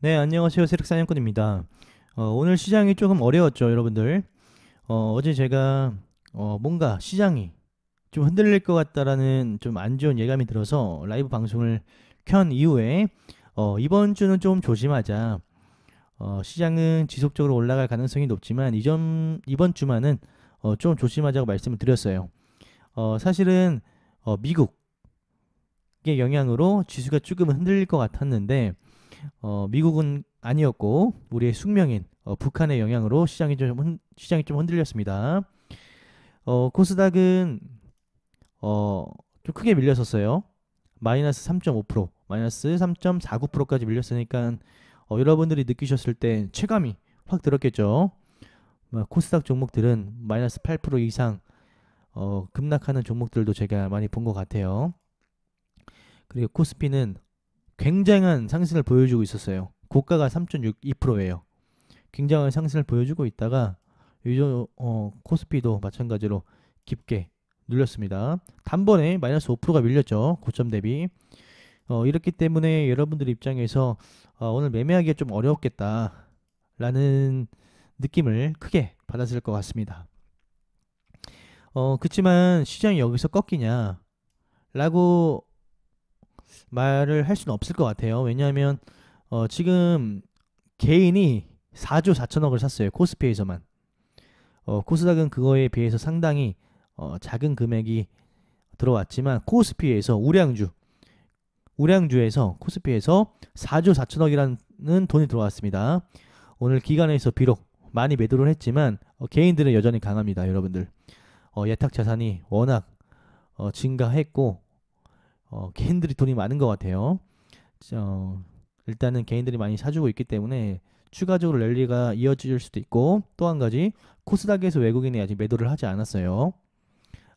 네, 안녕하세요. 세력사냥꾼입니다. 오늘 시장이 조금 어려웠죠, 여러분들. 어제 제가 뭔가 시장이 좀 흔들릴 것 같다라는 좀 안 좋은 예감이 들어서 라이브 방송을 켠 이후에 이번 주는 좀 조심하자. 시장은 지속적으로 올라갈 가능성이 높지만 이번 주만은 좀 조심하자고 말씀을 드렸어요. 사실은 미국의 영향으로 지수가 조금 흔들릴 것 같았는데 미국은 아니었고 우리의 숙명인 북한의 영향으로 시장이 좀 흔들렸습니다. 코스닥은 좀 크게 밀렸었어요. 마이너스 3.5%, 마이너스 3.49%까지 밀렸으니까 여러분들이 느끼셨을 때 체감이 확 들었겠죠. 코스닥 종목들은 마이너스 8% 이상 급락하는 종목들도 제가 많이 본 것 같아요. 그리고 코스피는 굉장한 상승을 보여주고 있었어요. 고가가 3.62%예요. 굉장한 상승을 보여주고 있다가 코스피도 마찬가지로 깊게 눌렸습니다. 단번에 마이너스 5%가 밀렸죠. 고점 대비. 이렇기 때문에 여러분들 입장에서 오늘 매매하기가 좀 어려웠겠다라는 느낌을 크게 받았을 것 같습니다. 그치만 시장이 여기서 꺾이냐 라고 말을 할 수는 없을 것 같아요. 왜냐하면 지금 개인이 4조 4천억을 샀어요. 코스피에서만. 코스닥은 그거에 비해서 상당히 작은 금액이 들어왔지만 코스피에서 우량주에서 코스피에서 4조 4천억이라는 돈이 들어왔습니다. 오늘 기관에서 비록 많이 매도를 했지만 개인들은 여전히 강합니다. 여러분들. 예탁 자산이 워낙 증가했고 개인들이 돈이 많은 것 같아요. 일단은 개인들이 많이 사주고 있기 때문에 추가적으로 랠리가 이어질 수도 있고, 또 한 가지 코스닥에서 외국인이 아직 매도를 하지 않았어요.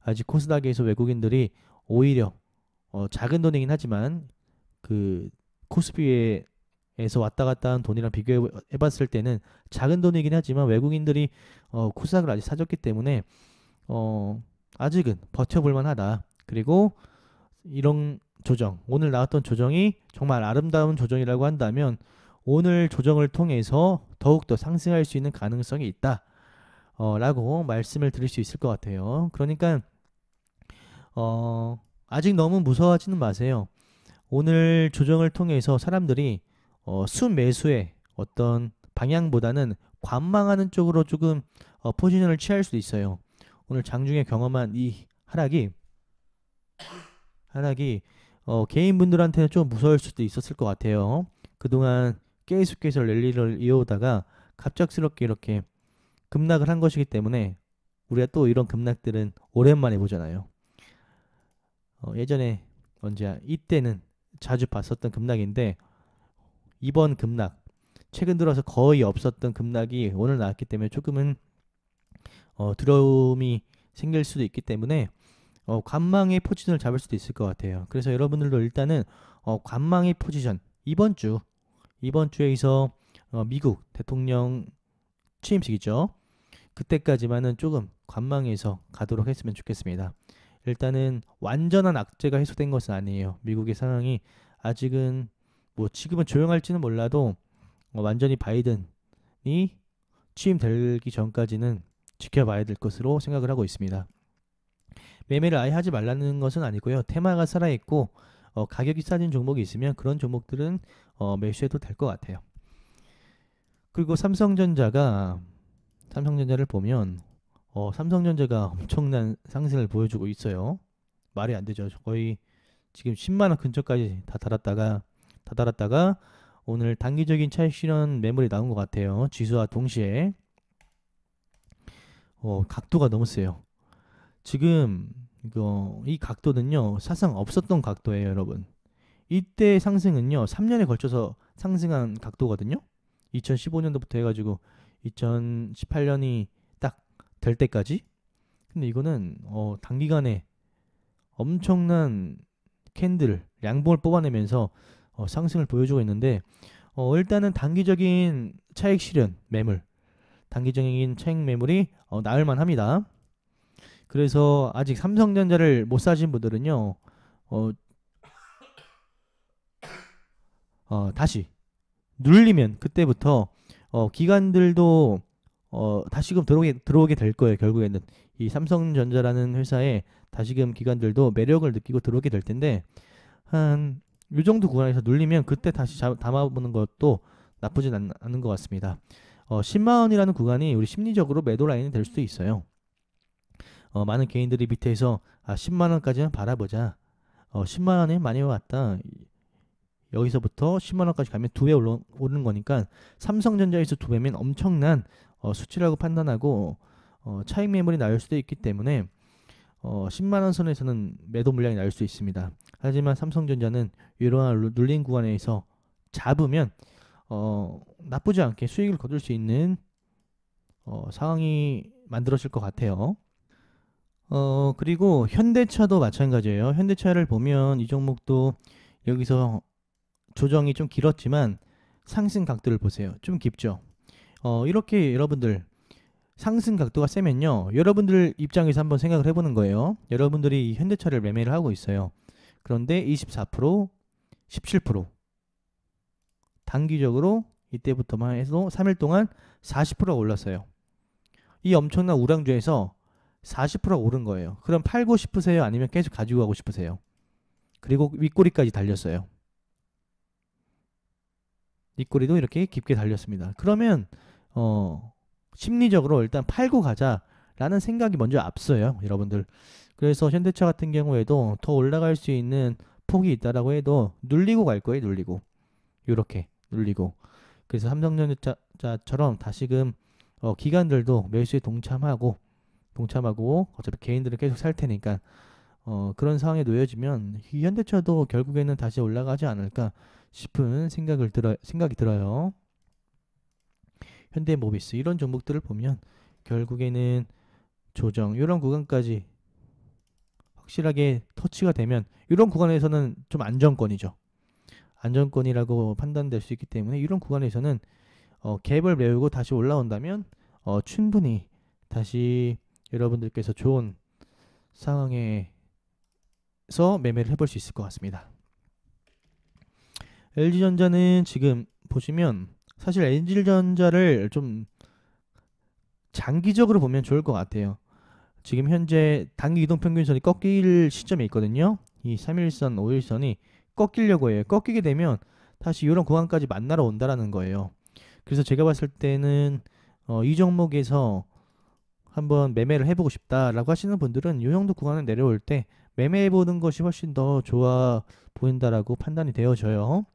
아직 코스닥에서 외국인들이 오히려 작은 돈이긴 하지만 그 코스피에서 왔다 갔다 한 돈이랑 비교해 봤을 때는 작은 돈이긴 하지만 외국인들이 코스닥을 아직 사줬기 때문에 아직은 버텨볼 만하다. 그리고 이런 조정, 오늘 나왔던 조정이 정말 아름다운 조정이라고 한다면 오늘 조정을 통해서 더욱더 상승할 수 있는 가능성이 있다. 라고 말씀을 드릴 수 있을 것 같아요. 그러니까 아직 너무 무서워하지는 마세요. 오늘 조정을 통해서 사람들이 순매수의 어떤 방향보다는 관망하는 쪽으로 조금 포지션을 취할 수도 있어요. 오늘 장중에 경험한 이 하락이 개인분들한테는 좀 무서울 수도 있었을 것 같아요. 그동안 계속해서 랠리를 이어오다가 갑작스럽게 이렇게 급락을 한 것이기 때문에 우리가 또 이런 급락들은 오랜만에 보잖아요. 예전에 언제야 이때는 자주 봤었던 급락인데 이번 급락 최근 들어서 거의 없었던 급락이 오늘 나왔기 때문에 조금은 두려움이 생길 수도 있기 때문에 관망의 포지션을 잡을 수도 있을 것 같아요. 그래서 여러분들도 일단은 관망의 포지션 이번 주에서 미국 대통령 취임식이죠. 그때까지만은 조금 관망해서 가도록 했으면 좋겠습니다. 일단은 완전한 악재가 해소된 것은 아니에요. 미국의 상황이 아직은 뭐 지금은 조용할지는 몰라도 완전히 바이든이 취임되기 전까지는 지켜봐야 될 것으로 생각을 하고 있습니다. 매매를 아예 하지 말라는 것은 아니고요. 테마가 살아있고 가격이 싸진 종목이 있으면 그런 종목들은 매수해도 될 것 같아요. 그리고 삼성전자를 보면 삼성전자가 엄청난 상승을 보여주고 있어요. 말이 안 되죠. 거의 지금 10만 원 근처까지 다 달았다가 오늘 단기적인 차익 실현 매물이 나온 것 같아요. 지수와 동시에 각도가 너무 세요. 지금 이 각도는요 사상 없었던 각도예요, 여러분. 이때 상승은요 3년에 걸쳐서 상승한 각도거든요. 2015년도부터 해가지고 2018년이 딱 될 때까지. 근데 이거는 단기간에 엄청난 캔들 양봉을 뽑아내면서 상승을 보여주고 있는데 일단은 단기적인 차익 매물이 나을만 합니다. 그래서 아직 삼성전자를 못 사신 분들은요 어, 다시 눌리면 그때부터 기관들도 다시금 들어오게 될 거예요. 결국에는 이 삼성전자라는 회사에 다시금 기관들도 매력을 느끼고 들어오게 될 텐데, 한 이 정도 구간에서 눌리면 그때 다시 담아보는 것도 나쁘진 않은 것 같습니다. 10만 원이라는 구간이 우리 심리적으로 매도 라인이 될 수도 있어요. 많은 개인들이 밑에서 10만 원까지는 바라보자. 10만 원에 많이 왔다. 여기서부터 10만 원까지 가면 2배 오르는 거니까 삼성전자에서 2배면 엄청난 수치라고 판단하고 차익 매물이 나올 수도 있기 때문에 10만 원 선에서는 매도 물량이 나올 수 있습니다. 하지만 삼성전자는 이러한 눌린 구간에서 잡으면 나쁘지 않게 수익을 거둘 수 있는 상황이 만들어질 것 같아요. 그리고 현대차도 마찬가지예요. 현대차를 보면 이 종목도 여기서 조정이 좀 길었지만 상승 각도를 보세요. 좀 깊죠. 이렇게 여러분들 상승 각도가 세면요, 여러분들 입장에서 한번 생각을 해보는 거예요. 여러분들이 현대차를 매매를 하고 있어요. 그런데 24%, 17% 단기적으로 이때부터만 해서 3일 동안 40%가 올랐어요. 이 엄청난 우량주에서 40%가 오른 거예요. 그럼 팔고 싶으세요? 아니면 계속 가지고 가고 싶으세요? 그리고 윗꼬리까지 달렸어요. 윗꼬리도 이렇게 깊게 달렸습니다. 그러면 심리적으로 일단 팔고 가자라는 생각이 먼저 앞서요, 여러분들. 그래서 현대차 같은 경우에도 더 올라갈 수 있는 폭이 있다라고 해도 눌리고 갈 거예요. 눌리고 이렇게 눌리고. 그래서 삼성전자처럼 다시금 기관들도 매수에 동참하고 어차피 개인들은 계속 살 테니까 그런 상황에 놓여지면 이 현대차도 결국에는 다시 올라가지 않을까 싶은 생각이 들어요. 현대모비스 이런 종목들을 보면 결국에는 조정 이런 구간까지 확실하게 터치가 되면 이런 구간에서는 좀 안정권이죠. 안정권이라고 판단될 수 있기 때문에 이런 구간에서는 갭을 메우고 다시 올라온다면 충분히 다시 여러분들께서 좋은 상황에서 매매를 해볼 수 있을 것 같습니다. LG전자는 지금 보시면 사실 LG전자를 좀 장기적으로 보면 좋을 것 같아요. 지금 현재 단기 이동평균선이 꺾일 시점에 있거든요. 이 3일선, 5일선이 꺾이려고 해요. 꺾이게 되면 다시 이런 구간까지 만나러 온다라는 거예요. 그래서 제가 봤을 때는 이 종목에서 한번 매매를 해보고 싶다라고 하시는 분들은 이 정도 구간을 내려올 때 매매해보는 것이 훨씬 더 좋아 보인다라고 판단이 되어져요.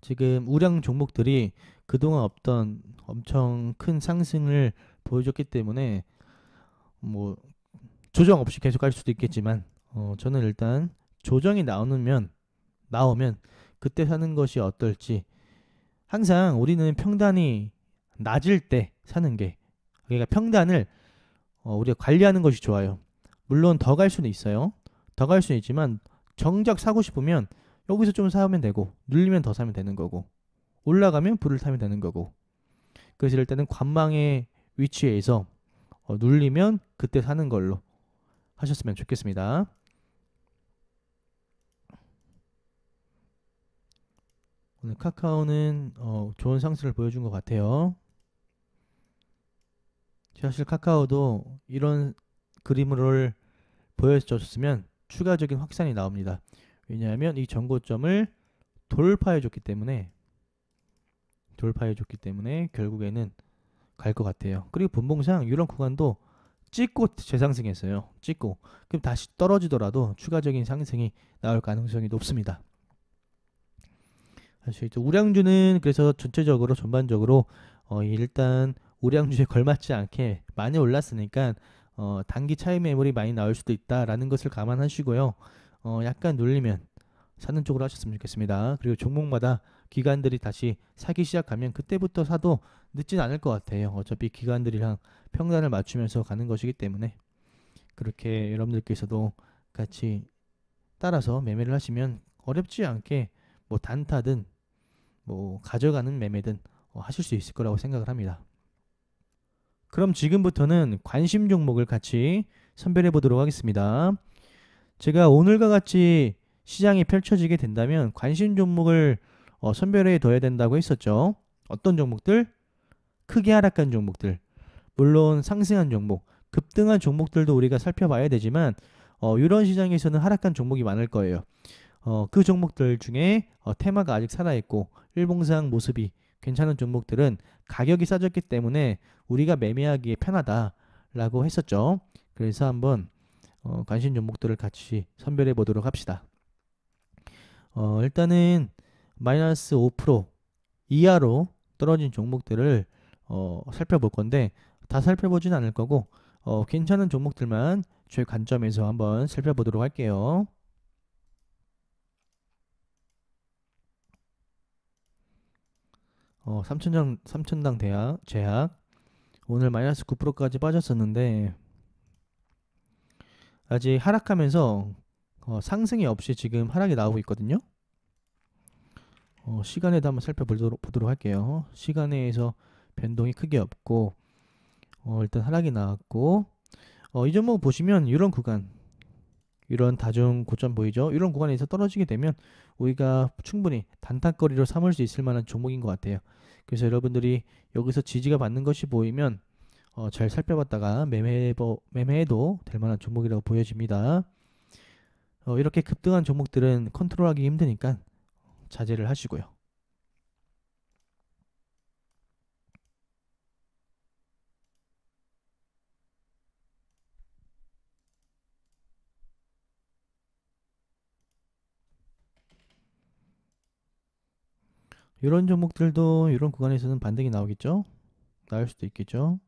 지금 우량 종목들이 그동안 없던 엄청 큰 상승을 보여줬기 때문에 뭐 조정 없이 계속 갈 수도 있겠지만 저는 일단 조정이 나오면 그때 사는 것이 어떨지. 항상 우리는 평단이 낮을 때 사는 게, 그러니까 평단을 우리가 관리하는 것이 좋아요. 물론 더 갈 수는 있어요. 더 갈 수는 있지만 정작 사고 싶으면 여기서 좀 사면 되고, 눌리면 더 사면 되는 거고, 올라가면 불을 타면 되는 거고. 그래서 일단은 관망의 위치에서 눌리면 그때 사는 걸로 하셨으면 좋겠습니다. 오늘 카카오는 좋은 상승을 보여준 것 같아요. 사실 카카오도 이런 그림을 보여줬으면 추가적인 확산이 나옵니다. 왜냐하면 이 전고점을 돌파해줬기 때문에 결국에는 갈 것 같아요. 그리고 분봉상 이런 구간도 찍고 재상승했어요. 찍고 그럼 다시 떨어지더라도 추가적인 상승이 나올 가능성이 높습니다. 사실 우량주는 그래서 전반적으로 일단 우량주에 걸맞지 않게 많이 올랐으니까 단기 차익 매물이 많이 나올 수도 있다라는 것을 감안하시고요. 약간 눌리면 사는 쪽으로 하셨으면 좋겠습니다. 그리고 종목마다 기관들이 다시 사기 시작하면 그때부터 사도 늦진 않을 것 같아요. 어차피 기관들이랑 평단을 맞추면서 가는 것이기 때문에 그렇게 여러분들께서도 같이 따라서 매매를 하시면 어렵지 않게 뭐 단타든 뭐 가져가는 매매든 하실 수 있을 거라고 생각을 합니다. 그럼 지금부터는 관심 종목을 같이 선별해 보도록 하겠습니다. 제가 오늘과 같이 시장이 펼쳐지게 된다면 관심 종목을 선별에 둬야 된다고 했었죠. 어떤 종목들? 크게 하락한 종목들. 물론 상승한 종목, 급등한 종목들도 우리가 살펴봐야 되지만 이런 시장에서는 하락한 종목이 많을 거예요. 그 종목들 중에 테마가 아직 살아있고 일봉상 모습이 괜찮은 종목들은 가격이 싸졌기 때문에 우리가 매매하기에 편하다라고 했었죠. 그래서 한번 관심 종목들을 같이 선별해 보도록 합시다. 일단은 마이너스 5% 이하로 떨어진 종목들을 살펴볼 건데 다 살펴보진 않을 거고 괜찮은 종목들만 제 관점에서 한번 살펴보도록 할게요. 삼천당 대학 제약 오늘 마이너스 9%까지 빠졌었는데 아직 하락하면서 상승이 없이 지금 하락이 나오고 있거든요. 시간에도 한번 살펴보도록 할게요. 시간에서 변동이 크게 없고 일단 하락이 나왔고 이 종목 보시면 이런 구간 이런 다중 고점 보이죠? 이런 구간에서 떨어지게 되면 우리가 충분히 단타거리로 삼을 수 있을 만한 종목인 것 같아요. 그래서 여러분들이 여기서 지지가 받는 것이 보이면 잘 살펴봤다가 매매해도 될 만한 종목이라고 보여집니다. 이렇게 급등한 종목들은 컨트롤하기 힘드니까 자제를 하시고요. 이런 종목들도 이런 구간에서는 반등이 나오겠죠? 나올 수도 있겠죠?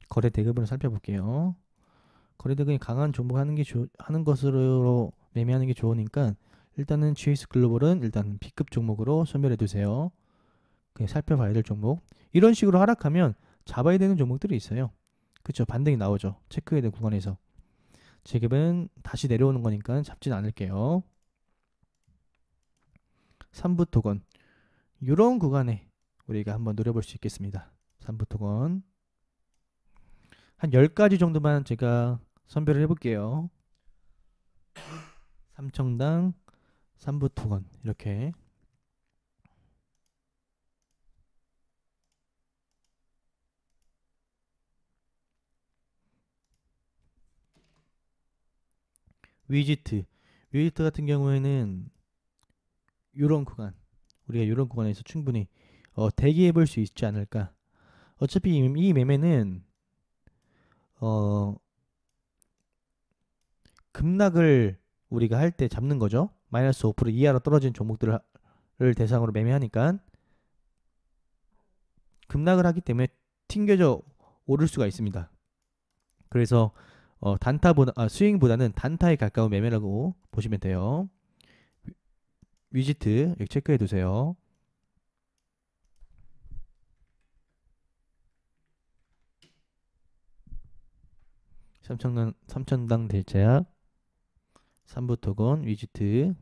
거래 대금을 살펴볼게요. 거래 대금이 강한 종목 하는 것으로 매매하는 게 좋으니까 일단은 GS 글로벌은 일단 B급 종목으로 선별해 두세요. 살펴봐야 될 종목. 이런 식으로 하락하면 잡아야 되는 종목들이 있어요. 그쵸? 반등이 나오죠. 체크해야 될 구간에서. 지금은 다시 내려오는 거니까 잡진 않을게요. 삼부토건. 이런 구간에 우리가 한번 노려볼 수 있겠습니다. 삼부토건. 한 10가지 정도만 제가 선별을 해볼게요. 삼청당, 삼부토건 이렇게. 위지트. 위지트 같은 경우에는 이런 구간. 우리가 이런 구간에서 충분히 대기해 볼 수 있지 않을까. 어차피 이 매매는 어, 급락을 우리가 할 때 잡는 거죠. 마이너스 5% 이하로 떨어진 종목들을 대상으로 매매하니까 급락을 하기 때문에 튕겨져 오를 수가 있습니다. 그래서 스윙보다는 단타에 가까운 매매라고 보시면 돼요. 위지트 여기 체크해 두세요. 삼천당 대제약, 삼부토건, 위지트.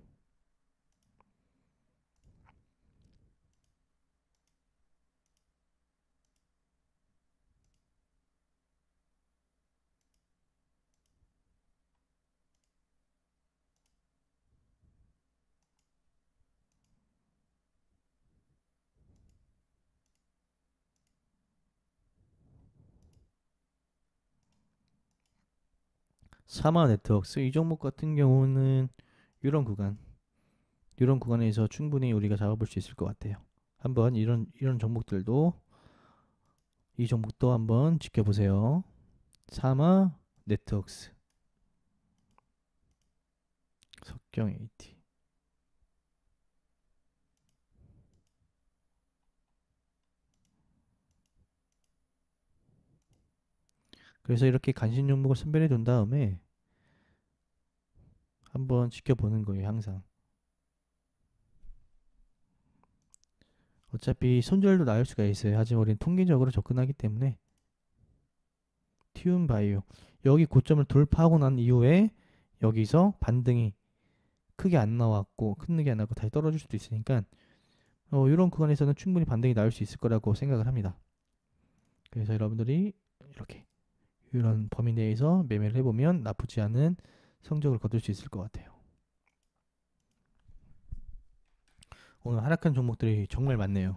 사마 네트워크스 이 종목 같은 경우는 이런 구간에서 충분히 우리가 잡아볼 수 있을 것 같아요. 한번 이런 종목들도 이 종목도 한번 지켜보세요. 사마 네트워크스, 석경 AT. 그래서 이렇게 관심 종목을 선별해 둔 다음에 한번 지켜보는 거예요. 항상. 어차피 손절도 나올 수가 있어요. 하지만 우리는 통계적으로 접근하기 때문에. 티움바이오 여기 고점을 돌파하고 난 이후에 여기서 반등이 크게 안 나왔고 큰 게 안 나고 다시 떨어질 수도 있으니까 이런 구간에서는 충분히 반등이 나올 수 있을 거라고 생각을 합니다. 그래서 여러분들이 이렇게 이런 범위 내에서 매매를 해보면 나쁘지 않은 성적을 거둘 수 있을 것 같아요. 오늘 하락한 종목들이 정말 많네요.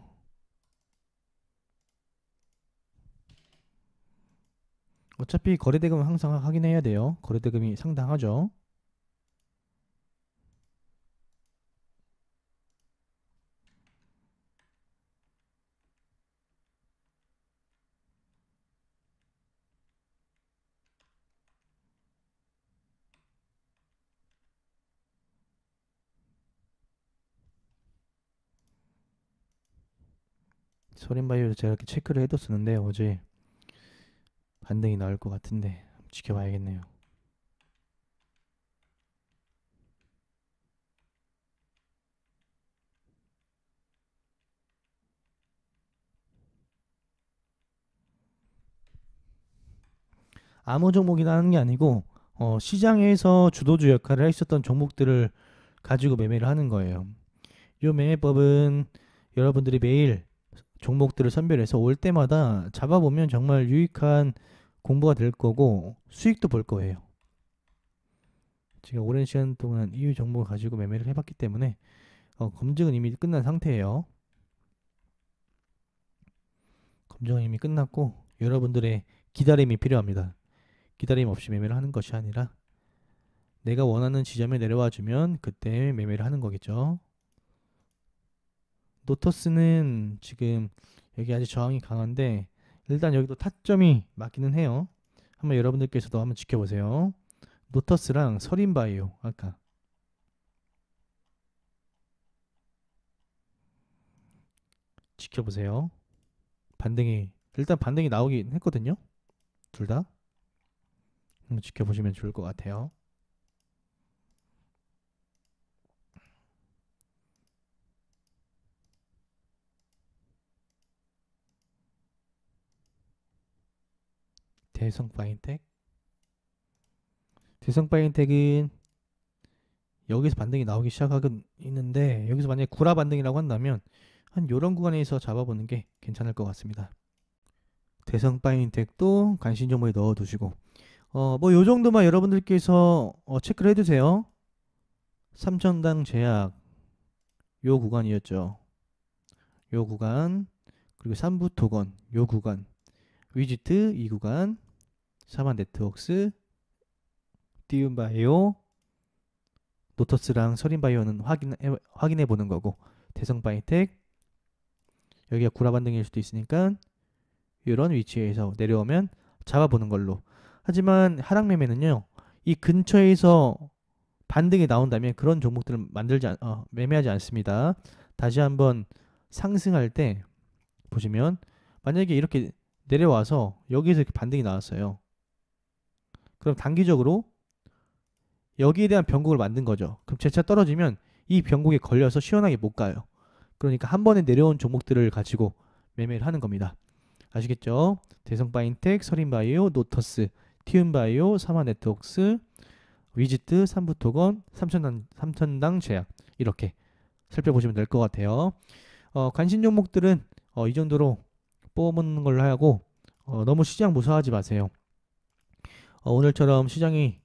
어차피 거래대금은 항상 확인해야 돼요. 거래대금이 상당하죠. 소림바이오도 제가 이렇게 체크를 해뒀었는데 어제 반등이 나올 것 같은데 지켜봐야겠네요. 아무 종목이나 하는 게 아니고 시장에서 주도주 역할을 했었던 종목들을 가지고 매매를 하는 거예요. 이 매매법은 여러분들이 매일 종목들을 선별해서 올 때마다 잡아보면 정말 유익한 공부가 될 거고 수익도 볼 거예요. 제가 오랜 시간 동안 이 종목을 가지고 매매를 해봤기 때문에 검증은 이미 끝난 상태예요. 검증은 이미 끝났고 여러분들의 기다림이 필요합니다. 기다림 없이 매매를 하는 것이 아니라 내가 원하는 지점에 내려와 주면 그때 매매를 하는 거겠죠. 노터스는 지금 여기 아직 저항이 강한데 일단 여기도 타점이 맞기는 해요. 한번 여러분들께서도 한번 지켜보세요. 노터스랑 서린바이오 아까 지켜보세요. 반등이 일단 반등이 나오긴 했거든요. 둘 다 한번 지켜보시면 좋을 것 같아요. 대성파인텍 대성파인텍은 여기서 반등이 나오기 시작하긴 있는데 여기서 만약에 구라 반등이라고 한다면 한 요런 구간에서 잡아보는 게 괜찮을 것 같습니다. 대성파인텍도 관심 종목에 넣어두시고 뭐 요 정도만 여러분들께서 체크를 해두세요. 3천당 제약 요 구간이었죠. 요 구간 그리고 삼부토건 요 구간 위지트 이 구간 사만네트웍스 띄움바이오 노터스랑 서린바이오는 확인해 보는 거고 대성바이텍 여기가 구라 반등일 수도 있으니까 이런 위치에서 내려오면 잡아보는 걸로. 하지만 하락 매매는요 이 근처에서 반등이 나온다면 그런 종목들은 매매하지 않습니다. 다시 한번 상승할 때 보시면 만약에 이렇게 내려와서 여기에서 이렇게 반등이 나왔어요. 그럼 단기적으로 여기에 대한 변곡을 만든 거죠. 그럼 재차 떨어지면 이 변곡에 걸려서 시원하게 못 가요. 그러니까 한 번에 내려온 종목들을 가지고 매매를 하는 겁니다. 아시겠죠? 대성바인텍, 서린바이오, 노터스, 티움바이오, 사마네트웍스, 위지트, 삼부토건, 삼천당 제약 이렇게 살펴보시면 될 것 같아요. 관심 종목들은 이 정도로 뽑아보는 걸로 하고 너무 시장 무서워하지 마세요. 오늘처럼 시장이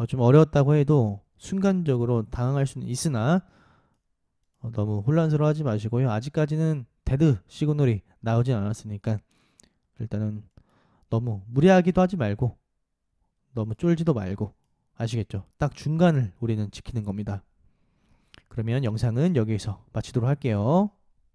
좀 어려웠다고 해도 순간적으로 당황할 수는 있으나 너무 혼란스러워하지 마시고요. 아직까지는 데드 시그널이 나오진 않았으니까 일단은 너무 무리하기도 하지 말고 너무 쫄지도 말고 아시겠죠? 딱 중간을 우리는 지키는 겁니다. 그러면 영상은 여기서 마치도록 할게요.